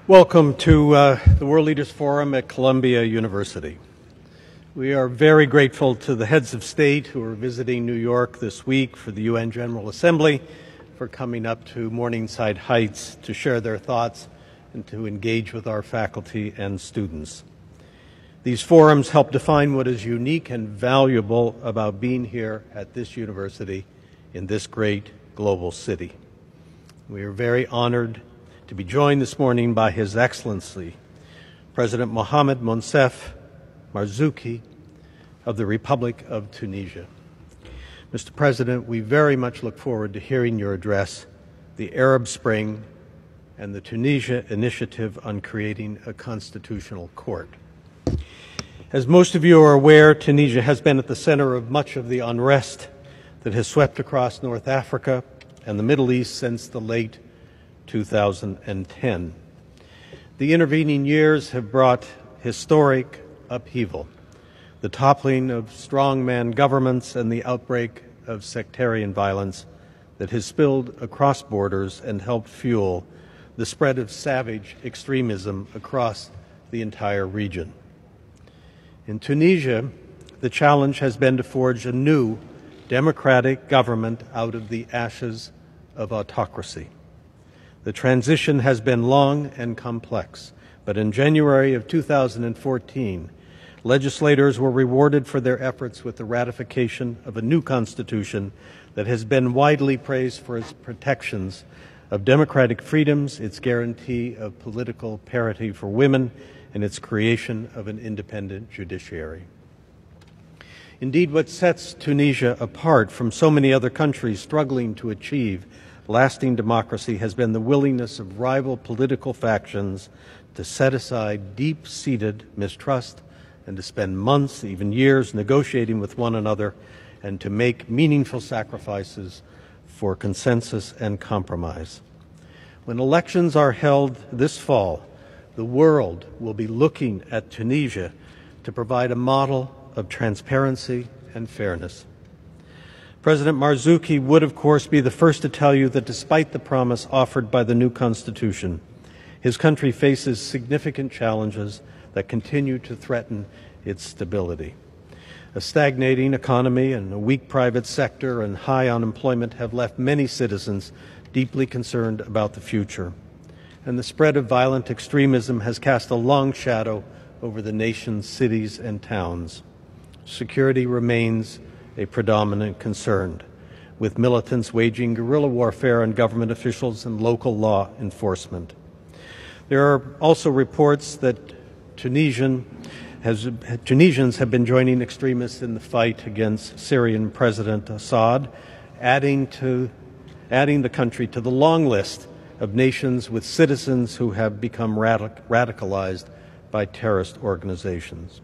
Welcome to the World Leaders Forum at Columbia University. We are very grateful to the heads of state who are visiting New York this week for the UN General Assembly for coming up to Morningside Heights to share their thoughts and to engage with our faculty and students. These forums help define what is unique and valuable about being here at this university in this great global city. We are very honored to be joined this morning by His Excellency, President Mohammed Moncef Marzouki of the Republic of Tunisia. Mr. President, we very much look forward to hearing your address, the Arab Spring, and the Tunisia Initiative on creating a constitutional court. As most of you are aware, Tunisia has been at the center of much of the unrest that has swept across North Africa and the Middle East since the late 2010. The intervening years have brought historic upheaval, the toppling of strongman governments and the outbreak of sectarian violence that has spilled across borders and helped fuel the spread of savage extremism across the entire region. In Tunisia, the challenge has been to forge a new democratic government out of the ashes of autocracy. The transition has been long and complex, but in January of 2014, legislators were rewarded for their efforts with the ratification of a new constitution that has been widely praised for its protections of democratic freedoms, its guarantee of political parity for women, and its creation of an independent judiciary. Indeed, what sets Tunisia apart from so many other countries struggling to achieve lasting democracy has been the willingness of rival political factions to set aside deep-seated mistrust and to spend months, even years, negotiating with one another and to make meaningful sacrifices for consensus and compromise. When elections are held this fall, the world will be looking at Tunisia to provide a model of transparency and fairness. President Marzouki would, of course, be the first to tell you that despite the promise offered by the new constitution, his country faces significant challenges that continue to threaten its stability. A stagnating economy and a weak private sector and high unemployment have left many citizens deeply concerned about the future. And the spread of violent extremism has cast a long shadow over the nation's cities and towns. Security remains a predominant concern, with militants waging guerrilla warfare on government officials and local law enforcement. There are also reports that Tunisians have been joining extremists in the fight against Syrian President Assad, adding the country to the long list of nations with citizens who have become radicalized by terrorist organizations.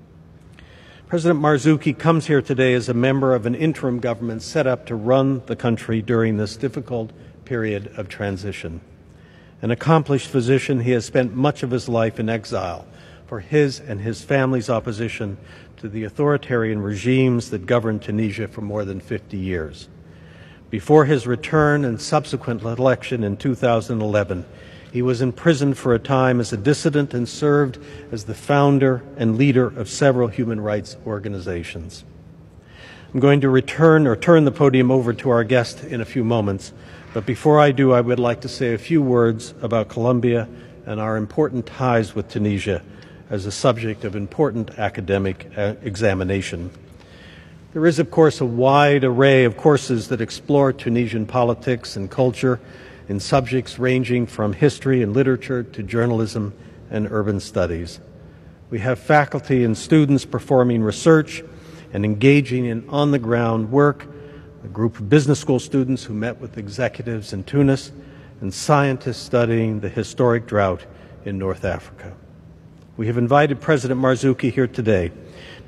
President Marzouki comes here today as a member of an interim government set up to run the country during this difficult period of transition. An accomplished physician, he has spent much of his life in exile for his and his family's opposition to the authoritarian regimes that governed Tunisia for more than 50 years. Before his return and subsequent election in 2011, he was imprisoned for a time as a dissident and served as the founder and leader of several human rights organizations. I'm going to turn the podium over to our guest in a few moments, but before I do, I would like to say a few words about Columbia and our important ties with Tunisia as a subject of important academic examination. There is, of course, a wide array of courses that explore Tunisian politics and culture in subjects ranging from history and literature to journalism and urban studies. We have faculty and students performing research and engaging in on-the-ground work, a group of business school students who met with executives in Tunis, and scientists studying the historic drought in North Africa. We have invited President Marzouki here today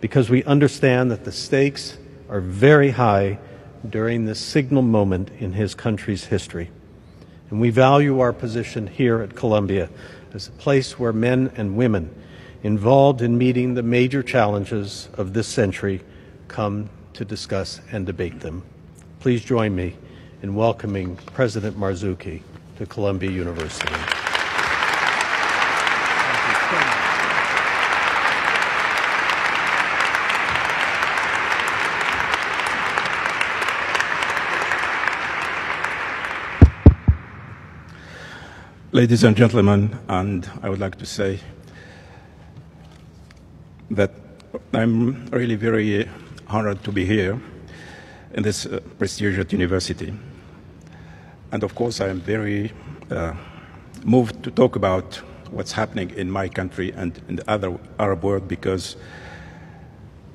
because we understand that the stakes are very high during this signal moment in his country's history. And we value our position here at Columbia as a place where men and women involved in meeting the major challenges of this century come to discuss and debate them. Please join me in welcoming President Marzouki to Columbia University. Ladies and gentlemen, and I would like to say that I'm really very honored to be here in this prestigious university. And of course, I am very moved to talk about what's happening in my country and in the other Arab world, because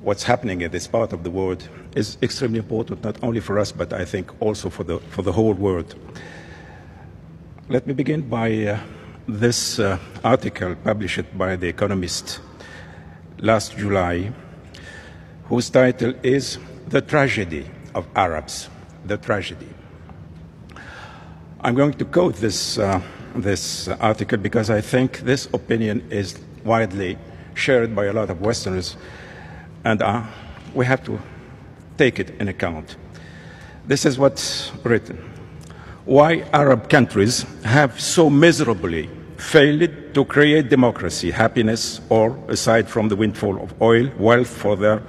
what's happening in this part of the world is extremely important, not only for us, but I think also for the whole world. Let me begin by this article published by The Economist last July, whose title is "The Tragedy of Arabs," the tragedy. I'm going to quote this article because I think this opinion is widely shared by a lot of Westerners, and we have to take it in account. This is what's written. Why Arab countries have so miserably failed to create democracy, happiness, or, aside from the windfall of oil, wealth for their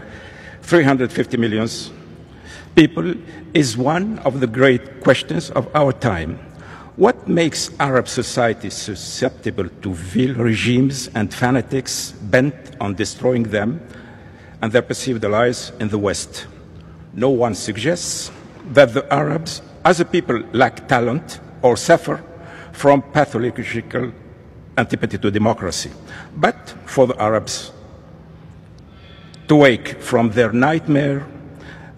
350 million people, is one of the great questions of our time. What makes Arab society susceptible to vile regimes and fanatics bent on destroying them and their perceived allies in the West? No one suggests that the Arabs as a people lack talent or suffer from pathological antipathy to democracy. But for the Arabs to wake from their nightmare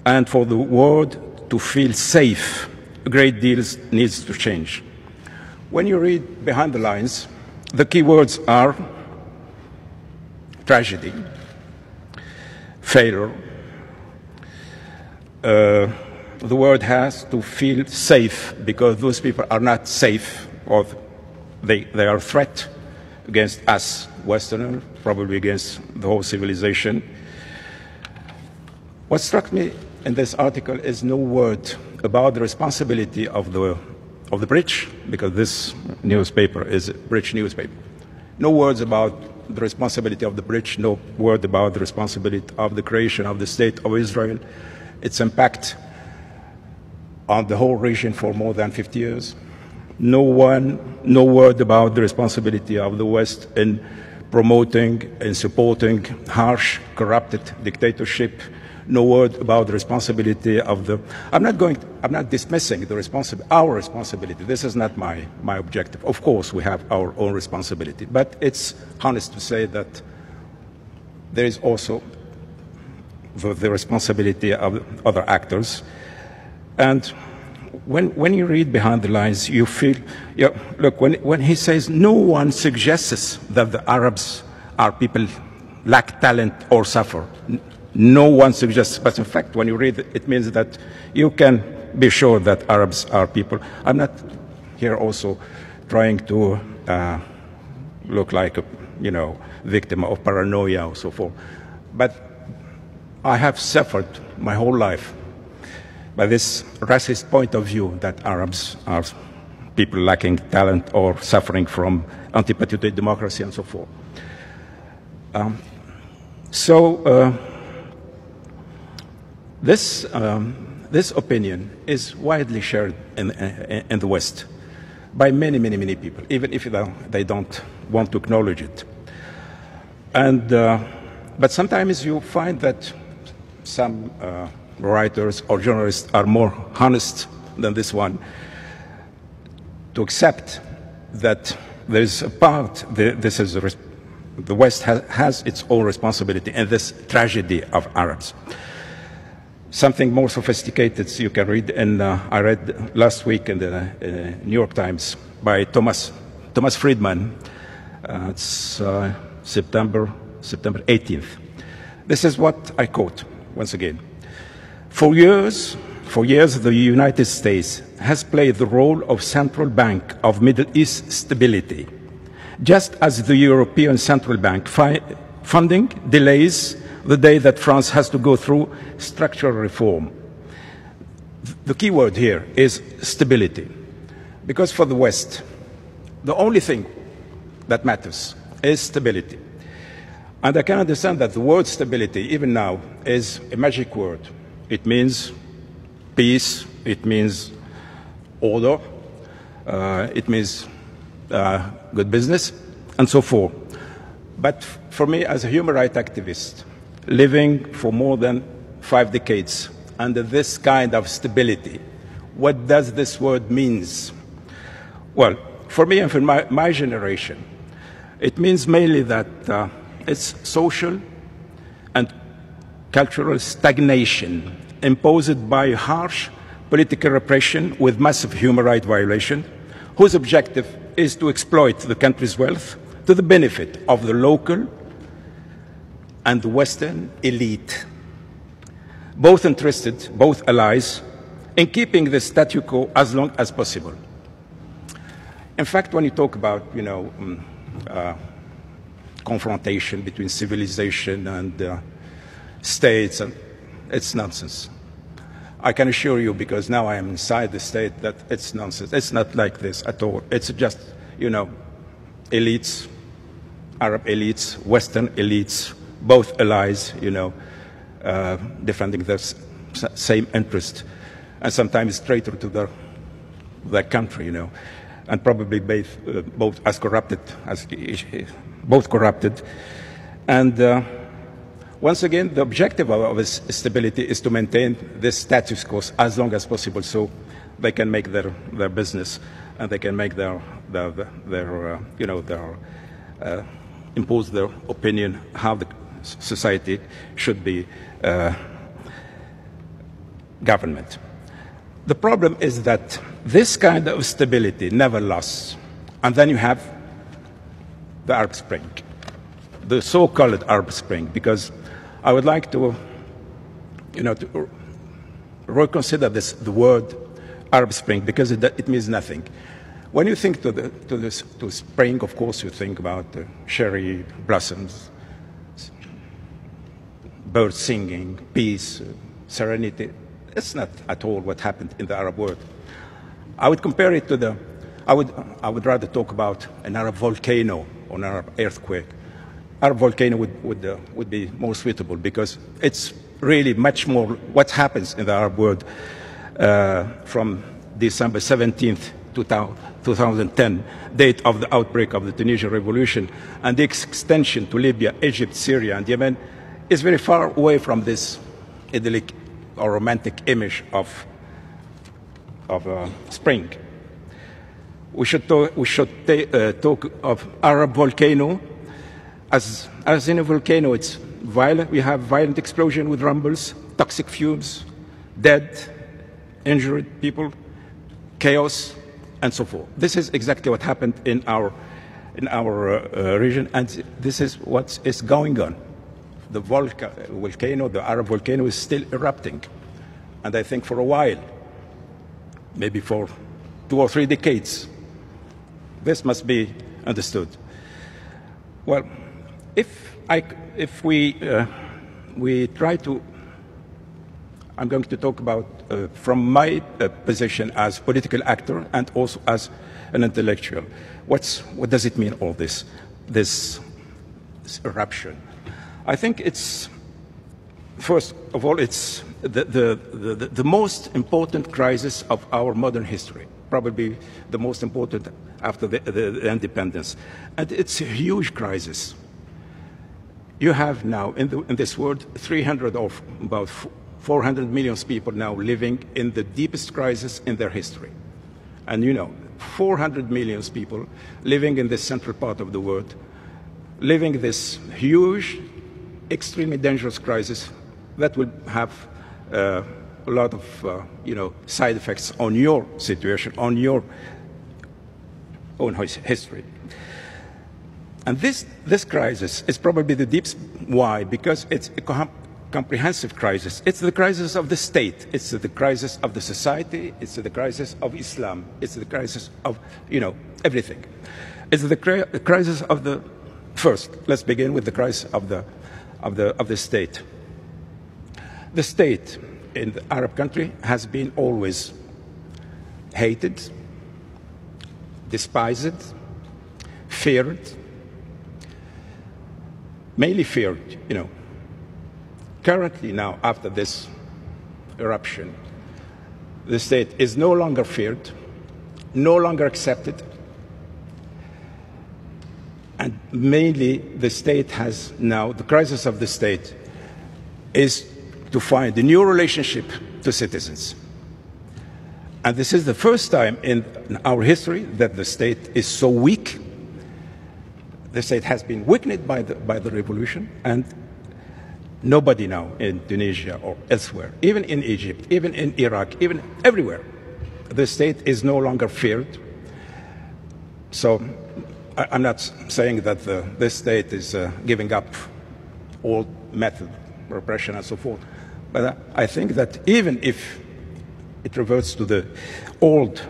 and for the world to feel safe, a great deal needs to change. When you read behind the lines, the key words are tragedy, failure. The world has to feel safe because those people are not safe, or they are a threat against us, Westerners, probably against the whole civilization. What struck me in this article is no word about the responsibility of the British, because this newspaper is a British newspaper. No words about the responsibility of the British, no word about the responsibility of the creation of the State of Israel, its impact on the whole region for more than 50 years. No word about the responsibility of the West in promoting and supporting harsh, corrupted dictatorship. No word about the responsibility of the... I'm not dismissing our responsibility. This is not my objective. Of course, we have our own responsibility, but it's honest to say that there is also the responsibility of other actors. And when you read behind the lines, you feel, look, when he says no one suggests that the Arabs are people lack talent or suffer, no one suggests, but in fact, when you read it, it means that you can be sure that Arabs are people. I'm not here also trying to look like a, victim of paranoia or so forth, but I have suffered my whole life by this racist point of view that Arabs are people lacking talent or suffering from antipathy to democracy and so forth. This opinion is widely shared in the West by many, many, many people, even if they don't want to acknowledge it. But sometimes you find that some writers or journalists are more honest than this one to accept that there is a part, the West has its own responsibility in this tragedy of Arabs. Something more sophisticated you can read, and I read last week in the New York Times by Thomas Friedman. It's September 18th. This is what I quote once again. For years, the United States has played the role of central bank of Middle East stability, just as the European Central Bank funding delays the day that France has to go through structural reform. The key word here is stability, because for the West, the only thing that matters is stability. And I can understand that the word stability, even now, is a magic word. It means peace, it means order, it means good business, and so forth. But for me, as a human rights activist, living for more than 5 decades under this kind of stability, what does this word mean? Well, for me and for my generation, it means mainly that it's social and cultural stagnation imposed by harsh political repression with massive human rights violation, whose objective is to exploit the country's wealth to the benefit of the local and Western elite, both interested, both allies, in keeping the statu quo as long as possible. In fact, when you talk about, confrontation between civilization and states, it's nonsense. I can assure you, because now I am inside the state, that it's nonsense. It's not like this at all. It's just, elites, Arab elites, Western elites, both allies, defending their same interest, and sometimes traitor to their country, and probably both as corrupted, both corrupted. And once again, the objective of this stability is to maintain this status quo as long as possible, so they can make their business and they can make impose their opinion how the society should be government. The problem is that this kind of stability never lasts, and then you have the Arab Spring, the so-called Arab Spring, because I would like to, to reconsider the word Arab Spring, because it means nothing. When you think to spring, of course, you think about cherry blossoms, birds singing, peace, serenity. It's not at all what happened in the Arab world. I would compare it to I would rather talk about an Arab volcano or an Arab earthquake. Arab volcano would be more suitable, because it's really much more what happens in the Arab world from December 17th, 2010, date of the outbreak of the Tunisian revolution, and the extension to Libya, Egypt, Syria, and Yemen is very far away from this idyllic or romantic image of spring. We should talk of Arab volcano as in a volcano. It's violent. We have violent explosion with rumbles, toxic fumes, dead, injured people, chaos, and so forth. This is exactly what happened in our region, and this is what is going on. The volcano, the Arab volcano, is still erupting, and I think for a while, maybe for 2 or 3 decades. This must be understood. Well, if we try to, I'm going to talk about from my position as political actor and also as an intellectual. What does it mean, all this eruption? I think it's, first of all, it's the most important crisis of our modern history, probably the most important after the independence. And it's a huge crisis. You have now, in this world, 300 or about 400 million people now living in the deepest crisis in their history. And 400 million people living in this central part of the world, living this huge, extremely dangerous crisis that will have a lot of side effects on your situation, on your own history. And this crisis is probably the deepest. Why? Because it's a comprehensive crisis. It's the crisis of the state. It's the crisis of the society. It's the crisis of Islam. It's the crisis of everything. It's the crisis of the first. Let's begin with the crisis of the state. The state in the Arab country has been always hated, despised, feared, mainly feared, Currently now, after this eruption, the state is no longer feared, no longer accepted, mainly the state has now, the crisis of the state is to find a new relationship to citizens. And this is the first time in our history that the state is so weak. The state has been weakened by the revolution, and nobody now in Tunisia or elsewhere, even in Egypt, even in Iraq, even everywhere, the state is no longer feared. So I'm not saying that this state is giving up all method, repression and so forth, but I think that even if it reverts to the old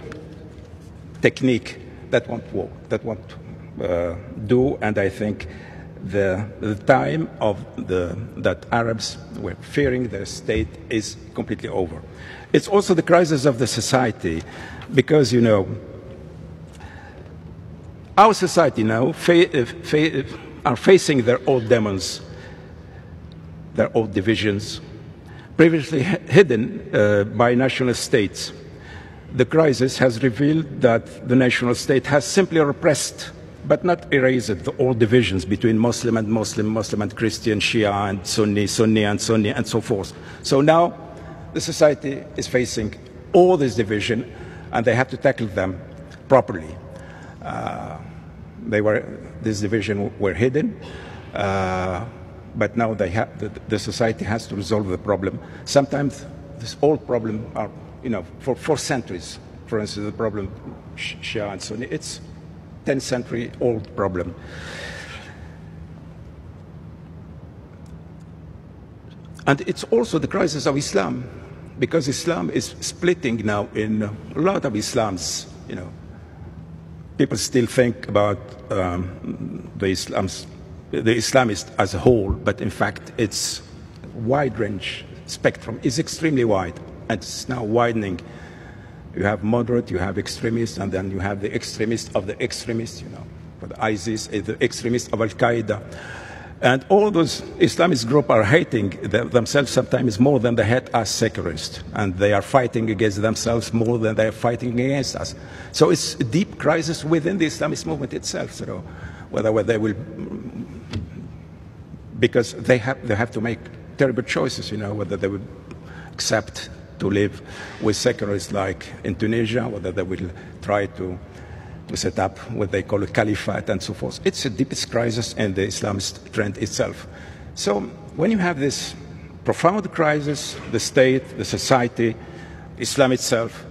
technique, that won't work, that won't do, and I think the time of that Arabs were fearing their state is completely over. It's also the crisis of the society, because, you know, our society now are facing their old demons, their old divisions, previously hidden by national states. The crisis has revealed that the national state has simply repressed but not erased the old divisions between Muslim and Muslim, Muslim and Christian, Shia and Sunni, Sunni and Sunni, and so forth. So now the society is facing all this division, and they have to tackle them properly. This division were hidden, but now the society has to resolve the problem. Sometimes this old problem are, you know, for centuries. For instance, the problem Shia and Sunni, it's 10th century old problem. And it's also the crisis of Islam, because Islam is splitting now in a lot of Islams. You know, people still think about the Islamists as a whole, but in fact, its wide range spectrum is extremely wide, and it's now widening. You have moderate, you have extremists, and then you have the extremists of the extremists, you know, for the ISIS, the extremists of Al-Qaeda. And all those Islamist groups are hating themselves sometimes more than they hate us secularists. And they are fighting against themselves more than they are fighting against us. So it's a deep crisis within the Islamist movement itself. So whether they will, because they have to make terrible choices, you know, whether they will accept to live with secularists like in Tunisia, whether they will try to set up what they call a caliphate and so forth. It's the deepest crisis in the Islamist trend itself. So when you have this profound crisis, the state, the society, Islam itself,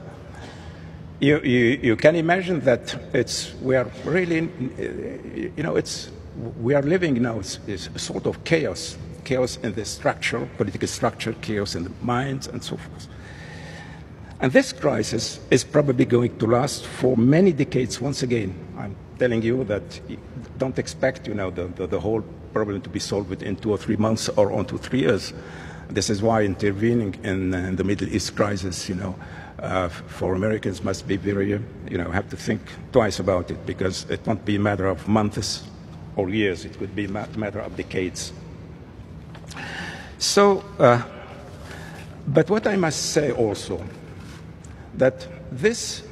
you can imagine that we are really, you know, we are living now is a sort of chaos in the structure, political structure, chaos in the minds, and so forth. And this crisis is probably going to last for many decades. Once again, I'm telling you that don't expect, you know, the whole problem to be solved within 2 or 3 months or on to 3 years. This is why intervening in the Middle East crisis, you know, for Americans must be very, you know, have to think twice about it, because it won't be a matter of months or years. It could be a matter of decades. So, but what I must say also, that this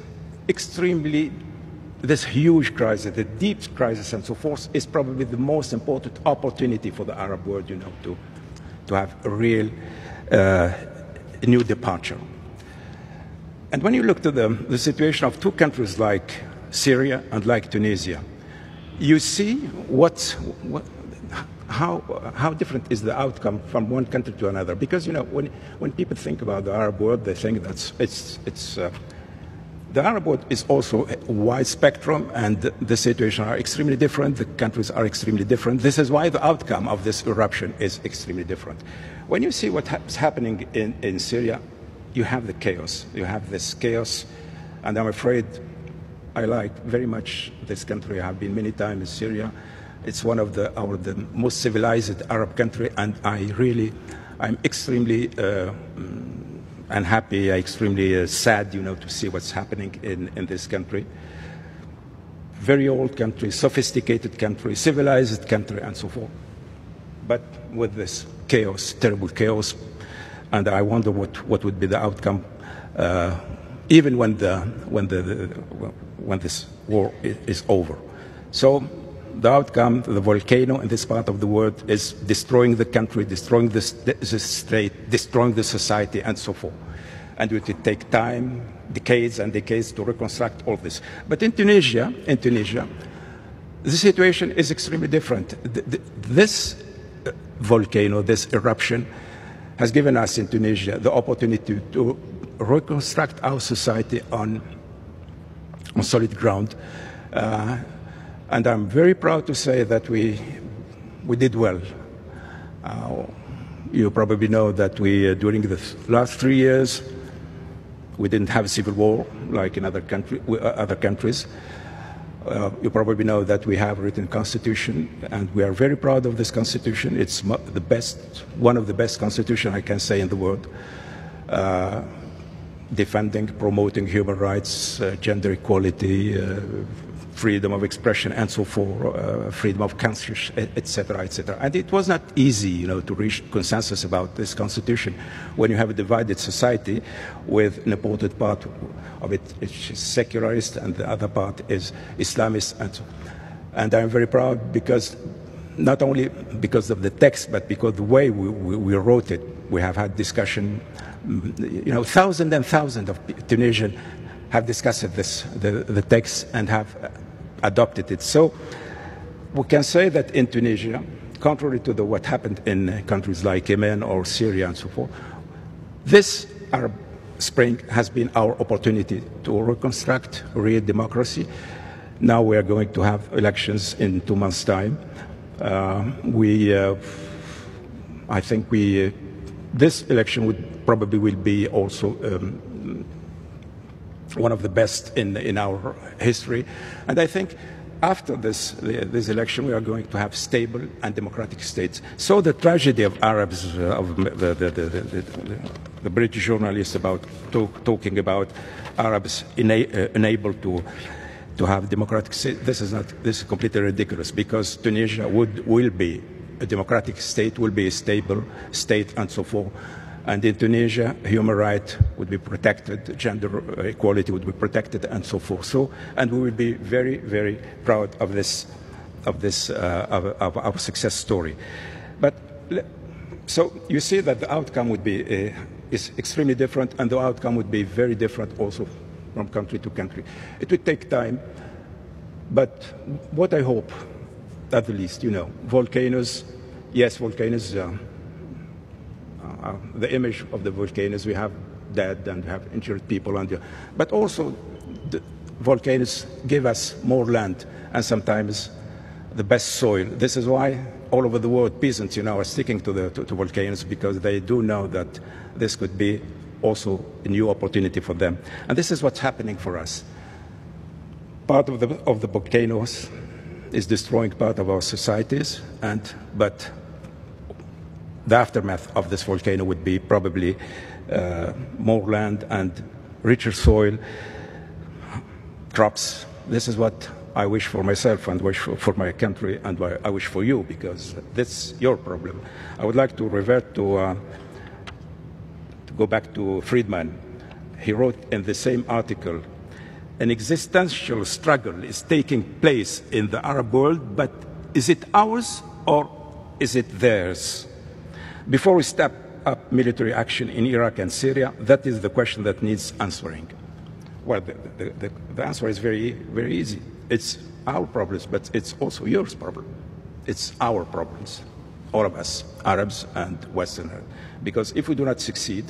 huge crisis, the deep crisis and so forth, is probably the most important opportunity for the Arab world, you know, to have a real new departure. And when you look to the situation of two countries like Syria and like Tunisia, you see how different is the outcome from one country to another. Because, you know, when people think about the Arab world, they think that the Arab world is also a wide spectrum, and the situations are extremely different. The countries are extremely different. This is why the outcome of this eruption is extremely different. When you see what's happening in Syria, you have the chaos. You have this chaos, and I'm afraid I like very much this country. I have been many times in Syria. It's one of the most civilized Arab country, and I'm extremely unhappy, extremely sad, you know, to see what's happening in this country. Very old country, sophisticated country, civilized country, and so forth. But with this chaos, terrible chaos, and I wonder what would be the outcome, even when this war is over. So the outcome, the volcano in this part of the world is destroying the country, destroying the state, destroying the society, and so forth. And it will take time, decades and decades to reconstruct all this. But in Tunisia, the situation is extremely different. This volcano, this eruption, has given us in Tunisia the opportunity to reconstruct our society on solid ground. And I'm very proud to say that we did well. You probably know that during the last 3 years, we didn't have a civil war like in other countries. You probably know that we have a written constitution, and we are very proud of this constitution. It's the best, one of the best constitutions I can say in the world. Defending, promoting human rights, gender equality, freedom of expression, and so forth, freedom of conscience, etc., etc. And it was not easy, to reach consensus about this constitution when you have a divided society with an important part of it is secularist and the other part is Islamist. And I'm very proud because not only because of the text, but because the way we wrote it. We have had discussion. Thousands and thousands of Tunisians have discussed the text and have adopted it. So we can say that in Tunisia, contrary to what happened in countries like Yemen or Syria and so forth, this Arab Spring has been our opportunity to reconstruct real democracy. Now we are going to have elections in 2 months' time. I think this election will be also one of the best in our history. And I think after this election, we are going to have stable and democratic states. So the tragedy of Arabs, of the British journalists talking about Arabs unable to have democratic states, this is completely ridiculous, because Tunisia will be a democratic state, will be a stable state, and so forth. And in Tunisia, human rights would be protected, gender equality would be protected, and so forth. And we will be very, very proud of our success story. But so you see that the outcome is extremely different, and the outcome would be very different also from country to country. It would take time, but what I hope, at the least, volcanoes. Yes, volcanoes. The image of the volcanoes, we have dead and we have injured people, but also the volcanoes give us more land and sometimes the best soil. This is why all over the world peasants, are sticking to volcanoes, because they do know that this could be also a new opportunity for them. And this is what's happening for us. Part of the volcanoes is destroying part of our societies, but the aftermath of this volcano would be probably more land and richer soil, crops. This is what I wish for myself and wish for my country, and I wish for you, because that's your problem. I would like to revert to go back to Friedman. He wrote in the same article, an existential struggle is taking place in the Arab world, but is it ours or is it theirs? Before we step up military action in Iraq and Syria, that is the question that needs answering. Well, the answer is very, very easy. It's our problems, but it's also yours problem. It's our problems, all of us, Arabs and Westerners. Because if we do not succeed,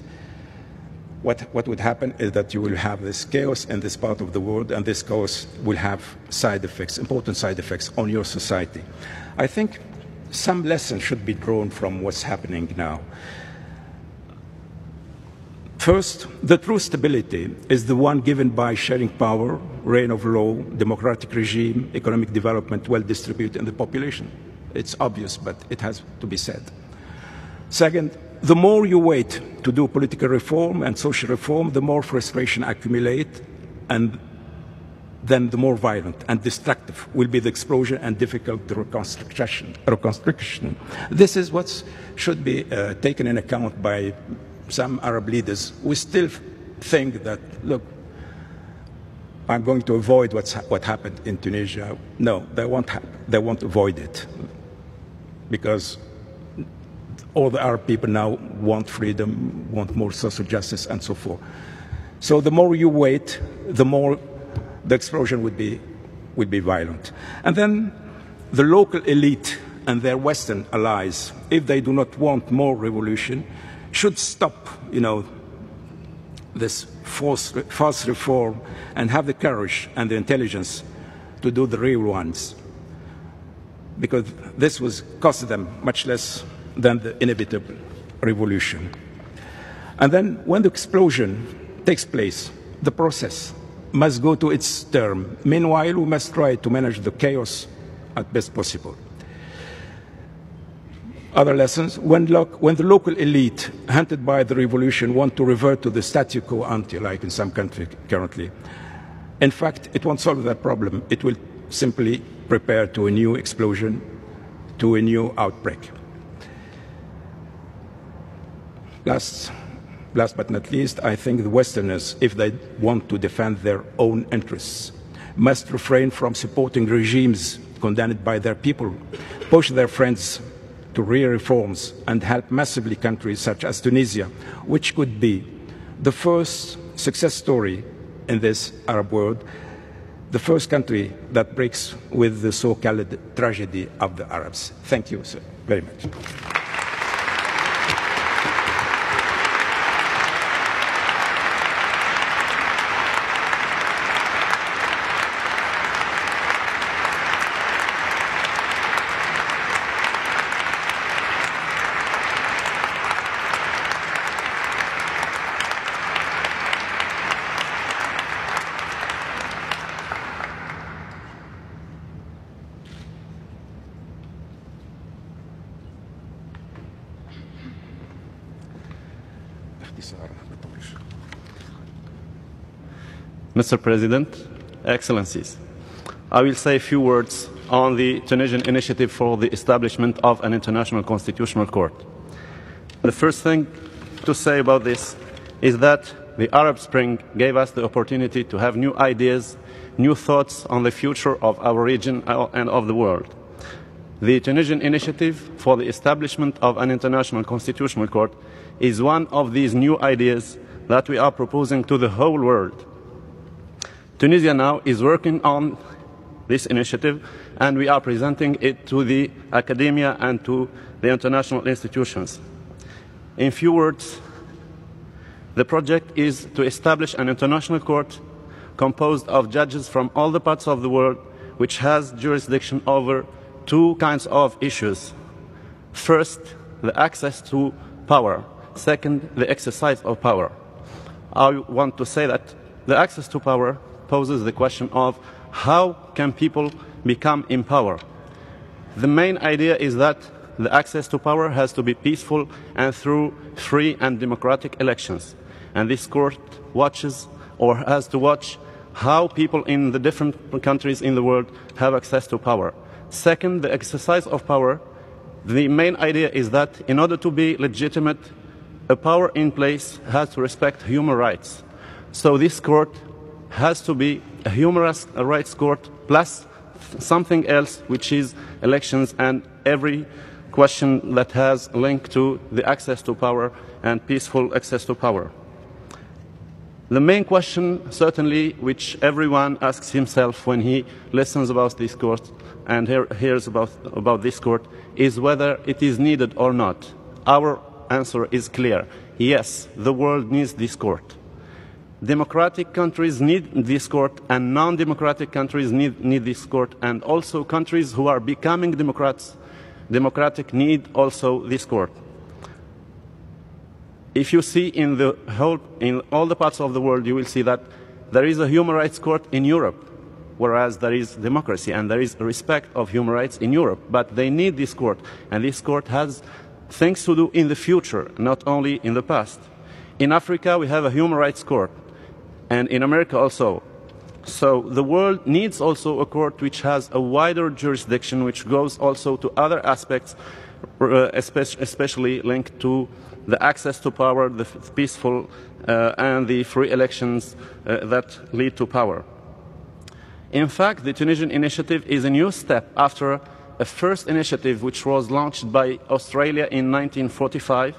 what would happen is that you will have this chaos in this part of the world, and this chaos will have side effects, important side effects on your society. I think some lessons should be drawn from what's happening now. First, the true stability is the one given by sharing power, reign of law, democratic regime, economic development, well distributed in the population. It's obvious, but it has to be said. Second, the more you wait to do political reform and social reform, the more frustration accumulate, and then the more violent and destructive will be the explosion and difficult the reconstruction. This is what should be taken in account by some Arab leaders. We still think that, look, I'm going to avoid what happened in Tunisia. No, they won't avoid it, because all the Arab people now want freedom, want more social justice, and so forth. So the more you wait, the more the explosion would be violent. And then the local elite and their Western allies, if they do not want more revolution, should stop, this false reform and have the courage and the intelligence to do the real ones, because this will cost them much less than the inevitable revolution. And then when the explosion takes place, the process must go to its term. Meanwhile, we must try to manage the chaos as best possible. Other lessons, when the local elite, hunted by the revolution, want to revert to the statu quo ante, like in some countries currently, in fact, it won't solve that problem. It will simply prepare to a new explosion, to a new outbreak. Last but not least, I think the Westerners, if they want to defend their own interests, must refrain from supporting regimes condemned by their people, push their friends to real reforms, and help massively countries such as Tunisia, which could be the first success story in this Arab world, the first country that breaks with the so-called tragedy of the Arabs. Thank you, sir, very much. Mr. President, Excellencies, I will say a few words on the Tunisian initiative for the establishment of an international constitutional court. The first thing to say about this is that the Arab Spring gave us the opportunity to have new ideas, new thoughts on the future of our region and of the world. The Tunisian initiative for the establishment of an international constitutional court is one of these new ideas that we are proposing to the whole world. Tunisia now is working on this initiative, and we are presenting it to the academia and to the international institutions. In few words, the project is to establish an international court composed of judges from all the parts of the world, which has jurisdiction over two kinds of issues. First, the access to power. Second, the exercise of power. I want to say that the access to power poses the question of how can people become in power. The main idea is that the access to power has to be peaceful and through free and democratic elections. And this court watches or has to watch how people in the different countries in the world have access to power. Second, the exercise of power. The main idea is that in order to be legitimate, a power in place has to respect human rights. So this court has to be a human rights court plus something else, which is elections and every question that has link to the access to power and peaceful access to power. The main question, certainly, which everyone asks himself when he listens about this court and hears about this court, is whether it is needed or not. Our answer is clear. Yes, the world needs this court. Democratic countries need this court, and non-democratic countries need this court, and also countries who are becoming democratic need also this court. If you see in all the parts of the world, you will see that there is a human rights court in Europe, whereas there is democracy and there is respect of human rights in Europe. But they need this court, and this court has things to do in the future, not only in the past. In Africa, we have a human rights court, and in America also. So the world needs also a court which has a wider jurisdiction, which goes also to other aspects, especially linked to the access to power, the peaceful and the free elections that lead to power. In fact, the Tunisian initiative is a new step after a first initiative which was launched by Australia in 1945,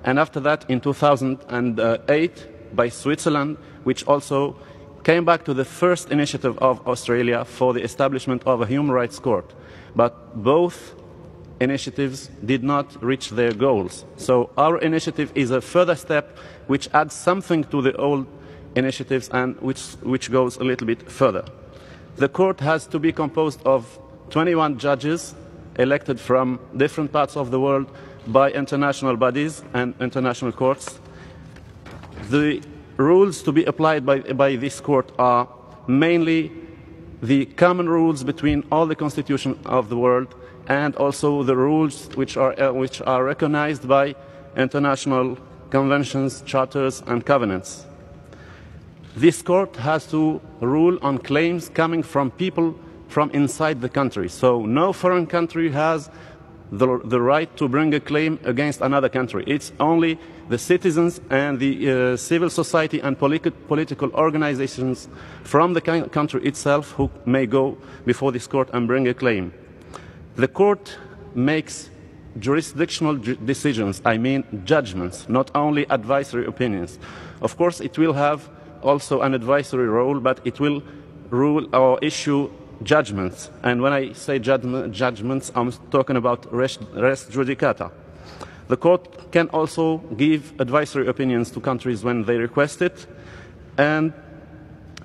and after that in 2008 by Switzerland, which also came back to the first initiative of Australia for the establishment of a human rights court. But both initiatives did not reach their goals. So our initiative is a further step which adds something to the old initiatives and which goes a little bit further. The court has to be composed of 21 judges elected from different parts of the world by international bodies and international courts. The rules to be applied by this court are mainly the common rules between all the constitutions of the world and also the rules which are recognized by international conventions, charters and covenants. This court has to rule on claims coming from people from inside the country. So no foreign country has the right to bring a claim against another country. It's only the citizens and the civil society and political organizations from the country itself who may go before this court and bring a claim. The court makes jurisdictional decisions, I mean judgments, not only advisory opinions. Of course, it will have also an advisory role, but it will rule or issue judgments. And when I say judgments, I'm talking about res judicata. The court can also give advisory opinions to countries when they request it, and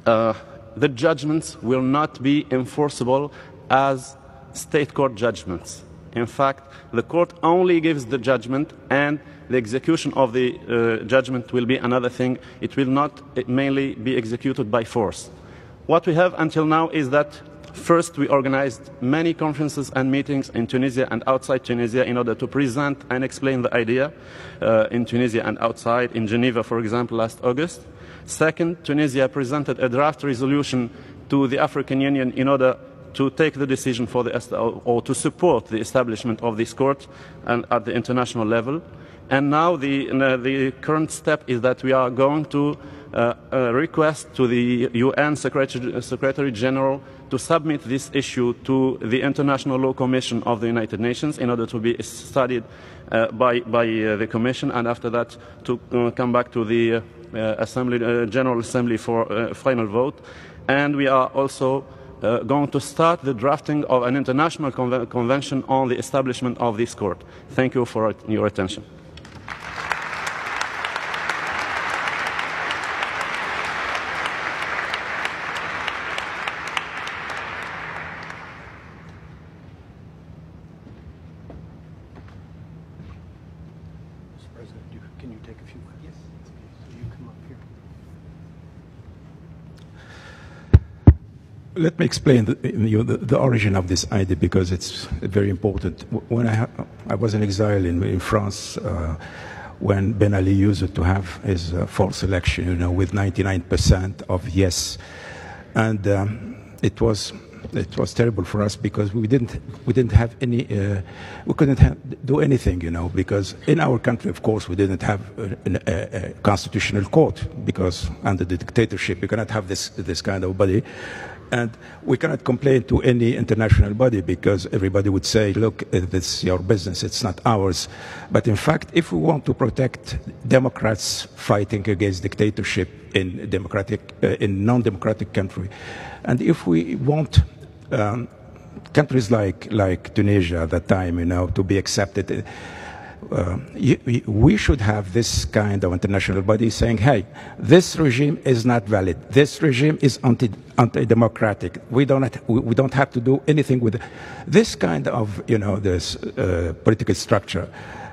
the judgments will not be enforceable as state court judgments. In fact, the court only gives the judgment, and the execution of the judgment will be another thing. It will not mainly be executed by force. What we have until now is that first, we organized many conferences and meetings in Tunisia and outside Tunisia in order to present and explain the idea in Tunisia and outside, in Geneva, for example, last August. Second, Tunisia presented a draft resolution to the African Union in order to take the decision for or to support the establishment of this court and at the international level. And now the current step is that we are going to request to the UN Secretary General to submit this issue to the International Law Commission of the United Nations in order to be studied by the Commission, and after that to come back to the General Assembly for final vote. And we are also going to start the drafting of an international convention on the establishment of this court. Thank you for your attention. Can you take a few questions? Yes. So you come up here. Let me explain the origin of this idea, because it's very important. When I was in exile in France, when Ben Ali used to have his false election, with 99% of yes, and it was terrible for us because we didn't have any, we couldn't do anything, because in our country, of course, we didn't have a constitutional court, because under the dictatorship you cannot have this kind of body. And we cannot complain to any international body because everybody would say, look, it's your business, it's not ours. But in fact, if we want to protect Democrats fighting against dictatorship in non-democratic country, and if we want countries like Tunisia at that time, to be accepted, we should have this kind of international body saying, hey, this regime is not valid. This regime is anti-democratic. We don't have to do anything with it. This kind of, this political structure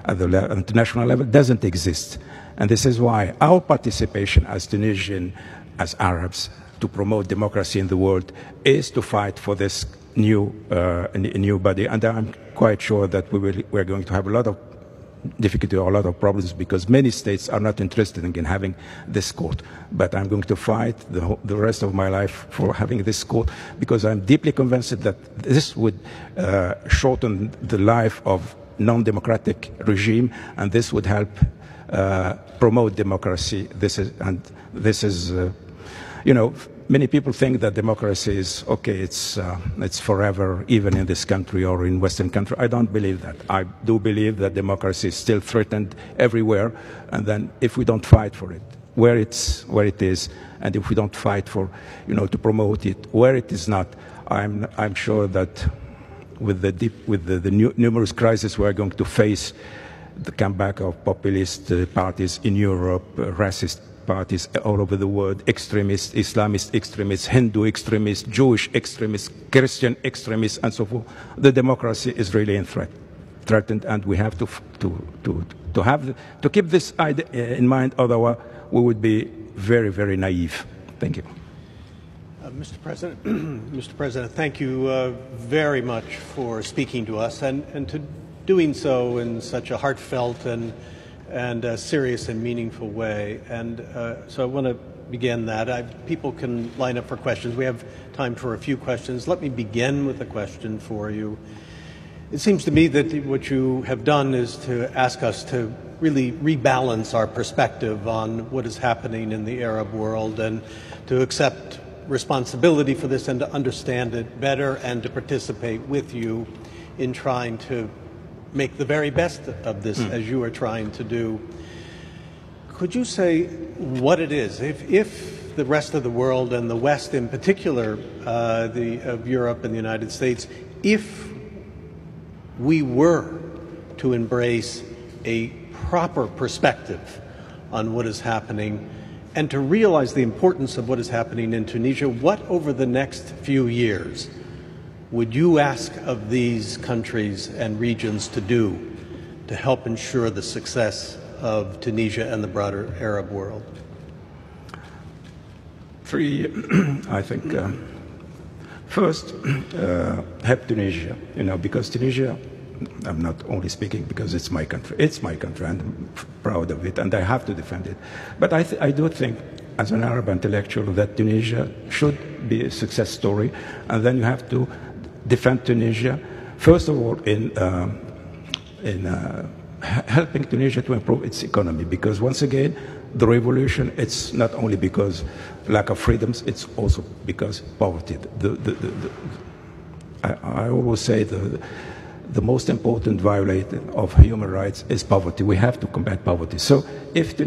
at the international level doesn't exist. And this is why our participation as Tunisian, as Arabs, to promote democracy in the world is to fight for this new body. And I'm quite sure that we're going to have a lot of difficulty or a lot of problems because many states are not interested in having this court. But I'm going to fight the rest of my life for having this court because I'm deeply convinced that this would shorten the life of non-democratic regime, and this would help promote democracy. This is many people think that democracy is, okay, it's forever, even in this country or in Western country. I don't believe that. I do believe that democracy is still threatened everywhere, and then if we don't fight for it, where it is, and if we don't fight for, to promote it where it is not, I'm sure that with the numerous crises we are going to face, the comeback of populist parties in Europe, racist parties all over the world, extremists, Islamist extremists, Hindu extremists, Jewish extremists, Christian extremists, and so forth. The democracy is really threatened, and we have to keep this idea in mind. Otherwise, we would be very, very naive. Thank you. Mr. President, Mr. President, thank you very much for speaking to us and to doing so in such a heartfelt and serious and meaningful way. And so I want to begin that. People can line up for questions. We have time for a few questions. Let me begin with a question for you. It seems to me that what you have done is to ask us to really rebalance our perspective on what is happening in the Arab world and to accept responsibility for this and to understand it better and to participate with you in trying to make the very best of this, as you are trying to do. Could you say what it is, if the rest of the world and the West in particular, of Europe and the United States, if we were to embrace a proper perspective on what is happening and to realize the importance of what is happening in Tunisia, what over the next few years would you ask of these countries and regions to do to help ensure the success of Tunisia and the broader Arab world? Three, I think. First, help Tunisia, because Tunisia, I'm not only speaking because it's my country. It's my country, and I'm proud of it, and I have to defend it. But I do think, as an Arab intellectual, that Tunisia should be a success story, and then you have to defend Tunisia, first of all, in helping Tunisia to improve its economy, because once again, the revolution, it's not only because lack of freedoms, it's also because poverty. I always say the most important violator of human rights is poverty. We have to combat poverty. So if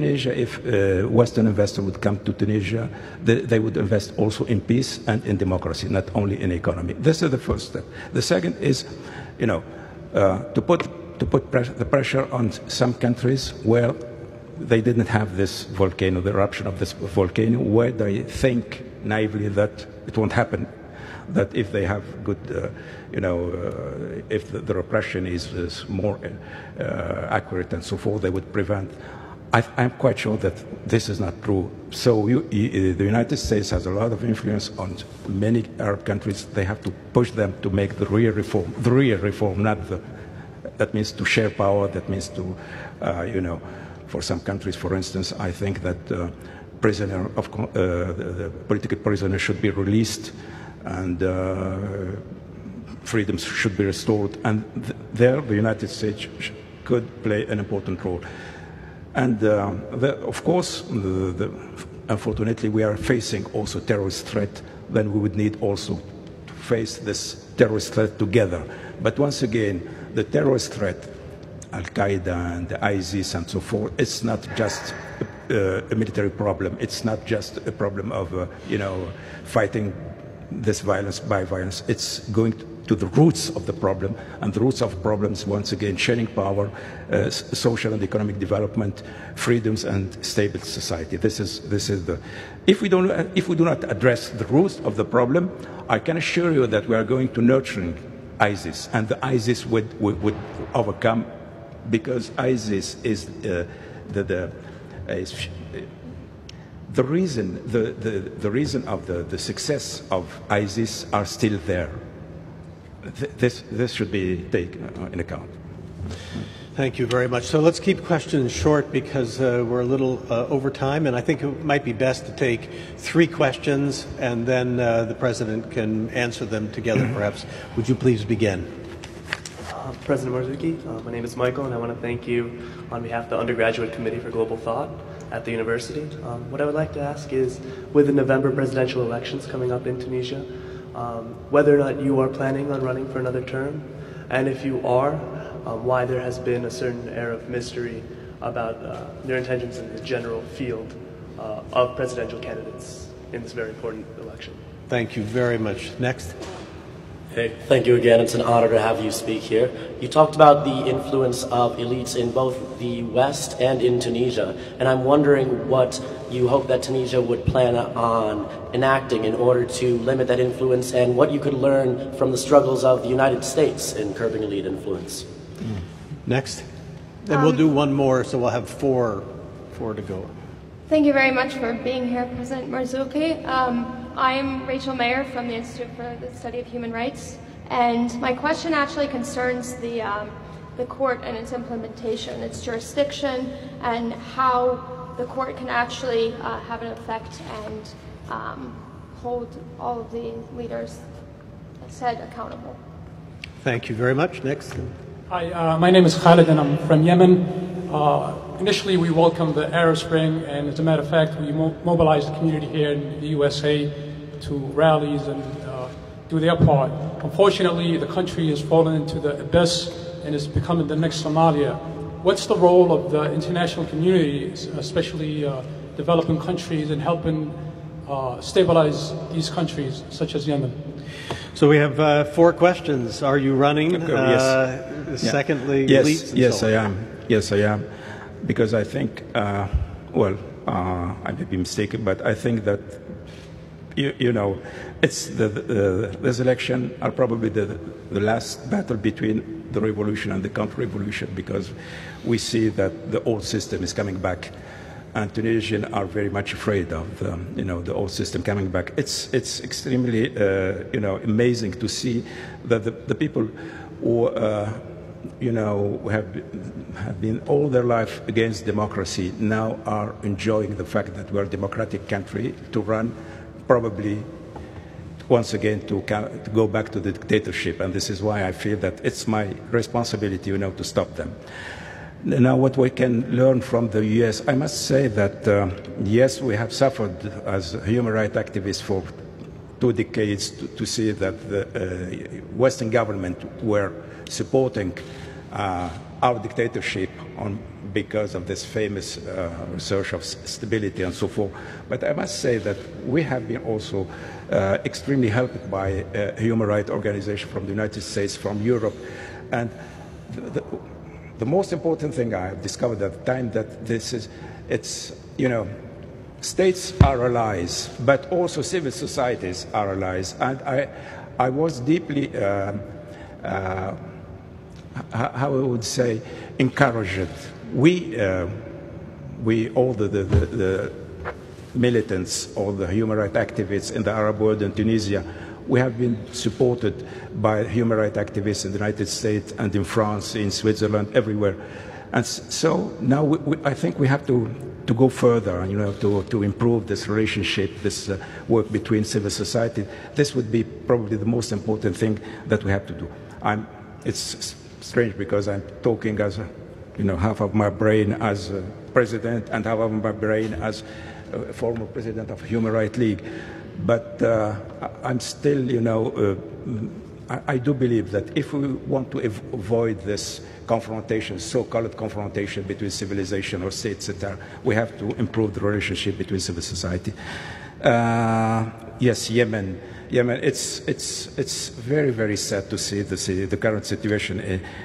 Western investors would come to Tunisia, they would invest also in peace and in democracy, not only in economy. This is the first step. The second is, to put the pressure on some countries where they didn't have this volcano, the eruption of this volcano, where they think naively that it won't happen. That if they have good, if the repression is more accurate and so forth, they would prevent. I'm quite sure that this is not true. So the United States has a lot of influence on many Arab countries. They have to push them to make the real reform, not that means to share power, that means to, for some countries, for instance, I think that the political prisoner should be released, and freedoms should be restored, and there the United States could play an important role. And of course, unfortunately, we are facing also terrorist threat. Then we would need also to face this terrorist threat together. But once again, the terrorist threat, Al-Qaeda and the ISIS and so forth, it's not just a military problem. It's not just a problem of fighting this violence by violence. It's going to the roots of the problem, and the roots of problems, once again, sharing power, social and economic development, freedoms, and stable society. This is the. If we do not address the roots of the problem, I can assure you that we are going to nurturing ISIS, and the ISIS would overcome, because ISIS is the reason of the success of ISIS are still there. This should be taken in account. Thank you very much. So let's keep questions short because we're a little over time, and I think it might be best to take 3 questions, and then the President can answer them together, perhaps. Would you please begin? President Marzouki, my name is Michael, and I want to thank you on behalf of the Undergraduate Committee for Global Thought at the university. What I would like to ask is, with the November presidential elections coming up in Tunisia, whether or not you are planning on running for another term, and if you are, why there has been a certain air of mystery about your intentions in the general field of presidential candidates in this very important election. Thank you very much. Next. Hey, thank you again. It's an honor to have you speak here. You talked about the influence of elites in both the West and in Tunisia, and I'm wondering what you hope that Tunisia would plan on enacting in order to limit that influence, and what you could learn from the struggles of the United States in curbing elite influence. Next. And we'll do one more, so we'll have four to go. Thank you very much for being here, President Marzouki. I'm Rachel Mayer from the Institute for the Study of Human Rights, and my question actually concerns the court and its implementation, its jurisdiction, and how the court can actually have an effect and hold all of the leaders, as said, accountable. Thank you very much. Next. Hi, my name is Khalid and I'm from Yemen. Initially, we welcomed the Arab Spring, and as a matter of fact, we mobilized the community here in the USA to rallies and do their part. Unfortunately, the country has fallen into the abyss and is becoming the next Somalia. What's the role of the international community, especially developing countries, in helping stabilize these countries, such as Yemen? So we have 4 questions. Are you running? Yes. Secondly, yes, I am. Yes, I am. Because I think, I may be mistaken, but I think that, you know, it's this election are probably the last battle between the revolution and the counter-revolution, because we see that the old system is coming back. And Tunisians are very much afraid of the old system coming back. It's extremely amazing to see that the people who have been all their life against democracy now are enjoying the fact that we're a democratic country to run, probably once again to go back to the dictatorship. And this is why I feel that it's my responsibility, to stop them. Now, what we can learn from the U.S., I must say that, yes, we have suffered as human rights activists for 2 decades to see that the Western government were supporting our dictatorship because of this famous research of stability and so forth. But I must say that we have been also extremely helped by human rights organizations from the United States, from Europe. And the most important thing I have discovered at the time that states are allies, but also civil societies are allies. And I was deeply, how I would say, encouraged. We all the militants, all the human rights activists in the Arab world and Tunisia, we have been supported by human rights activists in the United States and in France, in Switzerland, everywhere. And so now I think we have to go further, to improve this relationship, this work between civil society. This would be probably the most important thing that we have to do. It's strange because I'm talking as half of my brain as president and half of my brain as a former president of Human Rights League. But I'm still, I do believe that if we want to avoid this confrontation, so-called confrontation between civilization or states, etc., we have to improve the relationship between civil society. Yes, Yemen. It's very, very sad to see the current situation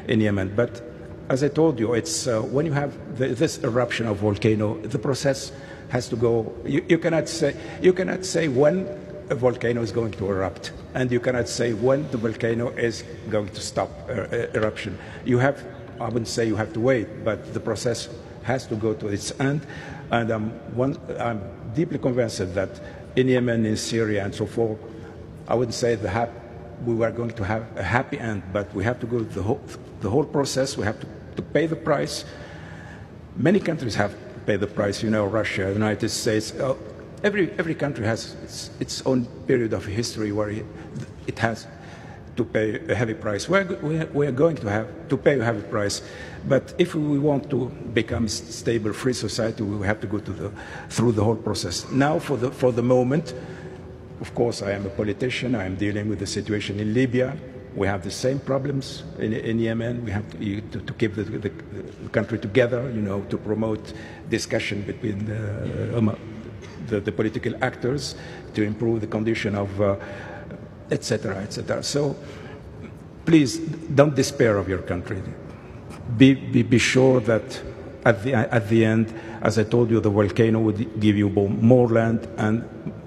in Yemen. But as I told you, it's when you have this eruption of volcano, the process has to go. You cannot say when a volcano is going to erupt, and you cannot say when the volcano is going to stop eruption. I wouldn't say you have to wait, but the process has to go to its end. And I'm deeply convinced that in Yemen, in Syria, and so forth, I wouldn't say we were going to have a happy end, but we have to go through the whole process. We have to pay the price. Many countries have pay the price, Russia, United States. Every country has its own period of history where it has to pay a heavy price. We're going to pay a heavy price, but if we want to become a stable, free society, we have to go through the whole process. Now, for the moment, of course, I am a politician. I am dealing with the situation in Libya. We have the same problems in Yemen. We have to keep the country together, to promote discussion between the political actors, to improve the condition of, etc., etc. So please don't despair of your country. Be sure that at the end, as I told you, the volcano would give you more land and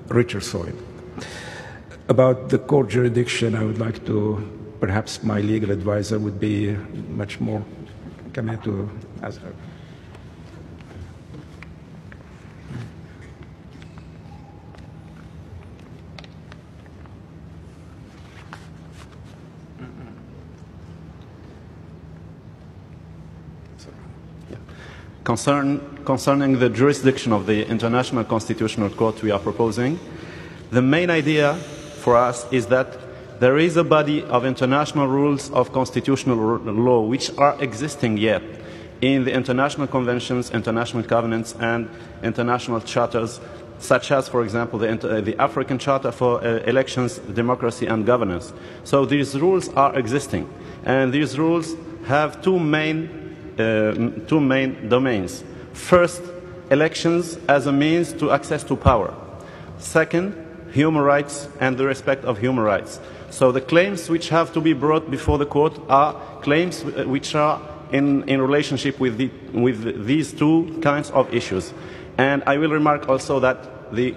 richer soil. About the court jurisdiction, I would like to, perhaps my legal advisor would be much more coming to answer. Concerning the jurisdiction of the International Constitutional Court we are proposing, the main idea for us is that there is a body of international rules of constitutional law which are existing yet in the international conventions, international covenants, and international charters, such as, for example, the African Charter for Elections, Democracy and Governance. So these rules are existing, and these rules have two main domains. First, elections as a means to access to power. Second, human rights and the respect of human rights. So the claims which have to be brought before the court are claims which are in relationship with these two kinds of issues. And I will remark also that the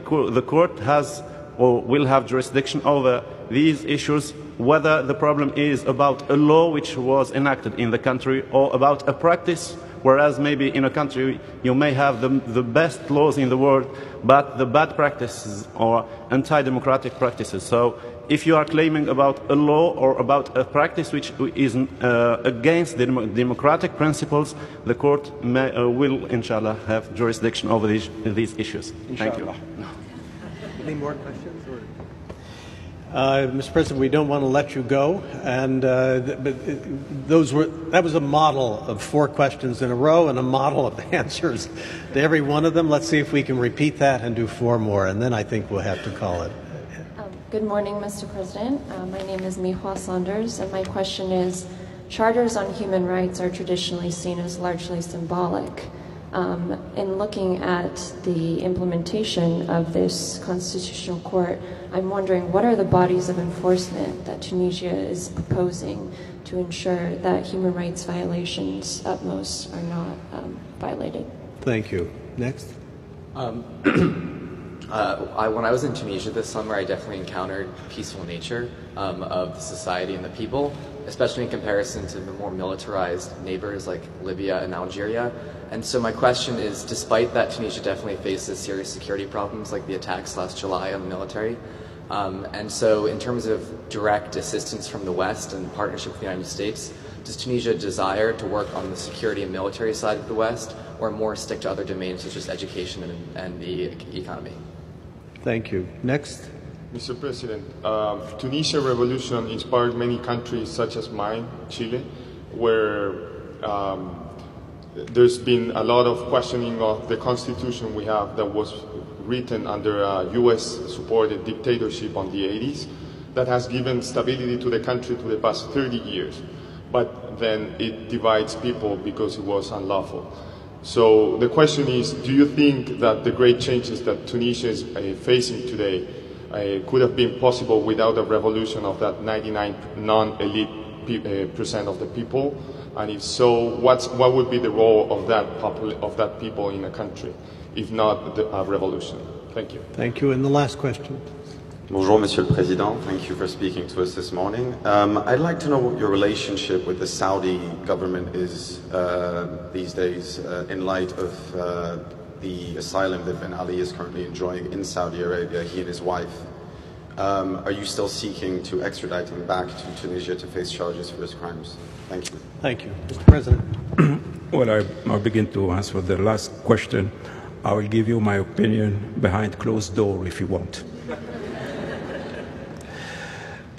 court has or will have jurisdiction over these issues, whether the problem is about a law which was enacted in the country or about a practice, whereas maybe in a country you may have the best laws in the world, but the bad practices or anti-democratic practices. So if you are claiming about a law or about a practice which is against the democratic principles, the court will, inshallah, have jurisdiction over these issues. Inshallah. Thank you. Any more questions? Mr. President, we don't want to let you go, and that was a model of 4 questions in a row and a model of answers to every one of them. Let's see if we can repeat that and do 4 more, and then I think we'll have to call it. Good morning, Mr. President. My name is Mihua Saunders, and my question is, charters on human rights are traditionally seen as largely symbolic. In looking at the implementation of this constitutional court, I'm wondering what are the bodies of enforcement that Tunisia is proposing to ensure that human rights violations at most are not violated? Thank you. Next. When I was in Tunisia this summer, I definitely encountered the peaceful nature of the society and the people, especially in comparison to the more militarized neighbors like Libya and Algeria. And so my question is, despite that Tunisia definitely faces serious security problems like the attacks last July on the military, and so in terms of direct assistance from the West and partnership with the United States, does Tunisia desire to work on the security and military side of the West, or more stick to other domains such as education and the economy? Thank you. Next. Mr. President, Tunisia revolution inspired many countries such as mine, Chile, where there's been a lot of questioning of the constitution we have that was written under a US-supported dictatorship on the 80s that has given stability to the country to the past 30 years. But then it divides people because it was unlawful. So the question is, do you think that the great changes that Tunisia is facing today could have been possible without a revolution of that 99 non-elite percent of the people? And if so, what would be the role of that people in a country, if not a revolution? Thank you. Thank you. And the last question. Bonjour, Monsieur le Président. Thank you for speaking to us this morning. I'd like to know what your relationship with the Saudi government is these days in light of the asylum that Ben Ali is currently enjoying in Saudi Arabia, he and his wife. Are you still seeking to extradite him back to Tunisia to face charges for his crimes? Thank you. Thank you. Mr. President. Well, I'll begin to answer the last question. I will give you my opinion behind closed door if you want.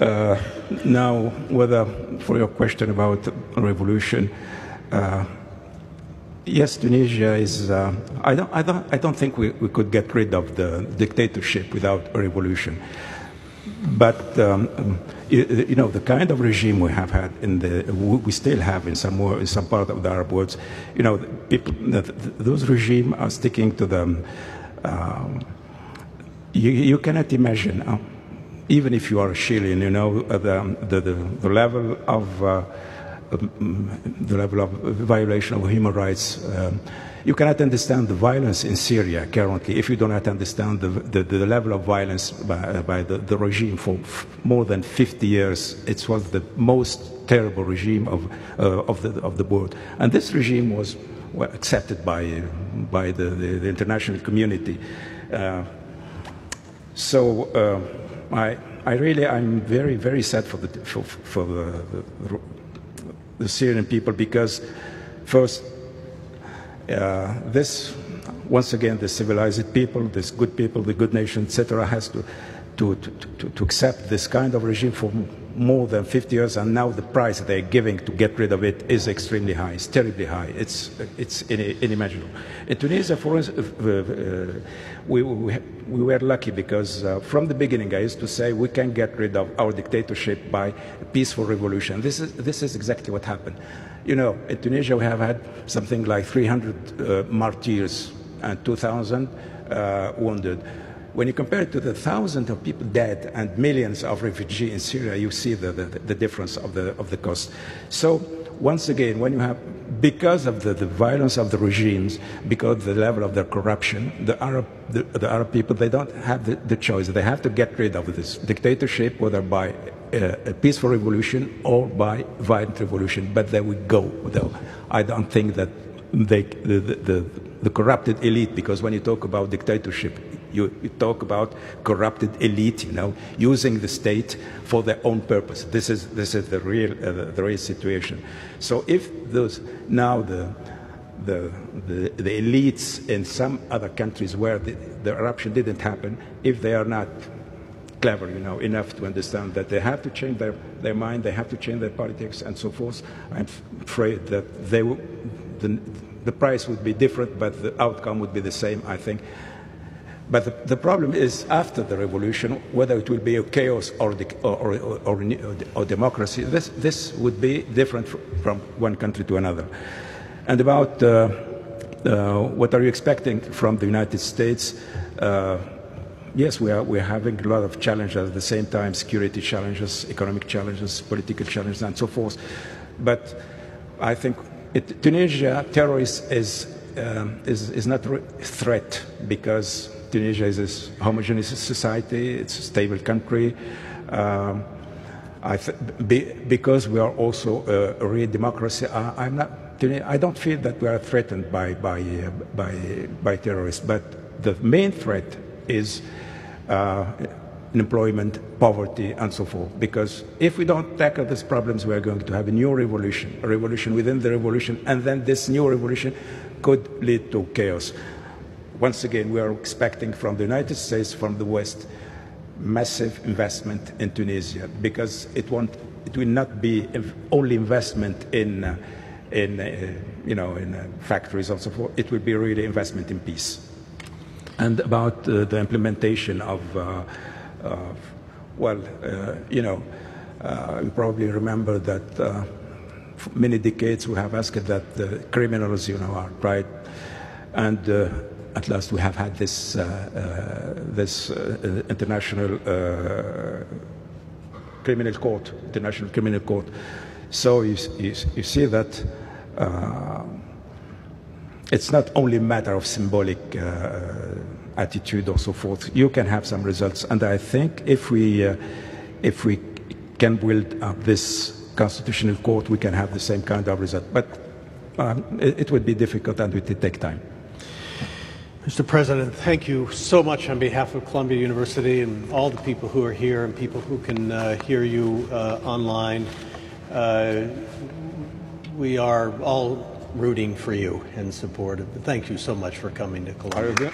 Now, whether for your question about revolution, yes, Tunisia is. I don't think we could get rid of the dictatorship without a revolution. But you know, the kind of regime we have had we still have in some part of the Arab world. You know, those regimes are sticking to them. You cannot imagine, even if you are a Chilean, you know, the level of violation of human rights. You cannot understand the violence in Syria currently if you do not understand the level of violence by the regime for more than 50 years. It was the most terrible regime of the world, and this regime was accepted by the international community. I'm very, very sad for the Syrian people, because first, once again, the civilized people, this good people, the good nation, etc., has to accept this kind of regime for more than 50 years, and now the price they're giving to get rid of it is extremely high. It's terribly high. It's unimaginable. In Tunisia, for instance, we were lucky because from the beginning I used to say we can get rid of our dictatorship by a peaceful revolution. This is exactly what happened. You know, in Tunisia we have had something like 300 martyrs and 2,000 wounded. When you compare it to the thousands of people dead and millions of refugees in Syria, you see the difference of the cost. So once again, when you have, because of the violence of the regimes, because of the level of their corruption, the Arab people, they don't have the choice. They have to get rid of this dictatorship, whether by a peaceful revolution or by violent revolution. But they will go, though. I don't think that the corrupted elite, because when you talk about dictatorship, you talk about corrupted elite, you know, using the state for their own purpose. This is the real situation. So if those now the elites in some other countries where the eruption didn't happen, if they are not clever, you know, enough to understand that they have to change their mind, they have to change their politics and so forth, I'm afraid that the price would be different, but the outcome would be the same, I think. But the problem is, after the revolution, whether it will be a chaos or democracy, this would be different from one country to another. And about what are you expecting from the United States? Yes, we're having a lot of challenges at the same time: security challenges, economic challenges, political challenges, and so forth. But I think Tunisia terrorism is not a threat, because Tunisia is a homogeneous society, it's a stable country. Because we are also a real democracy, I don't feel that we are threatened by terrorists. But the main threat is unemployment, poverty, and so forth. Because if we don't tackle these problems, we are going to have a new revolution, a revolution within the revolution, and then this new revolution could lead to chaos. Once again, we are expecting from the United States, from the West, massive investment in Tunisia, because it will not be only investment in factories and so forth. It will be really investment in peace. And about the implementation of, you probably remember that for many decades we have asked that the criminals, are tried, and at last we have had this international criminal court. So you see that it's not only a matter of symbolic attitude or so forth. You can have some results, and I think if we can build up this constitutional court, we can have the same kind of result. But it would be difficult, and it would take time. Mr. President, thank you so much on behalf of Columbia University and all the people who are here and people who can hear you online. We are all rooting for you and supportive. Thank you so much for coming to Columbia.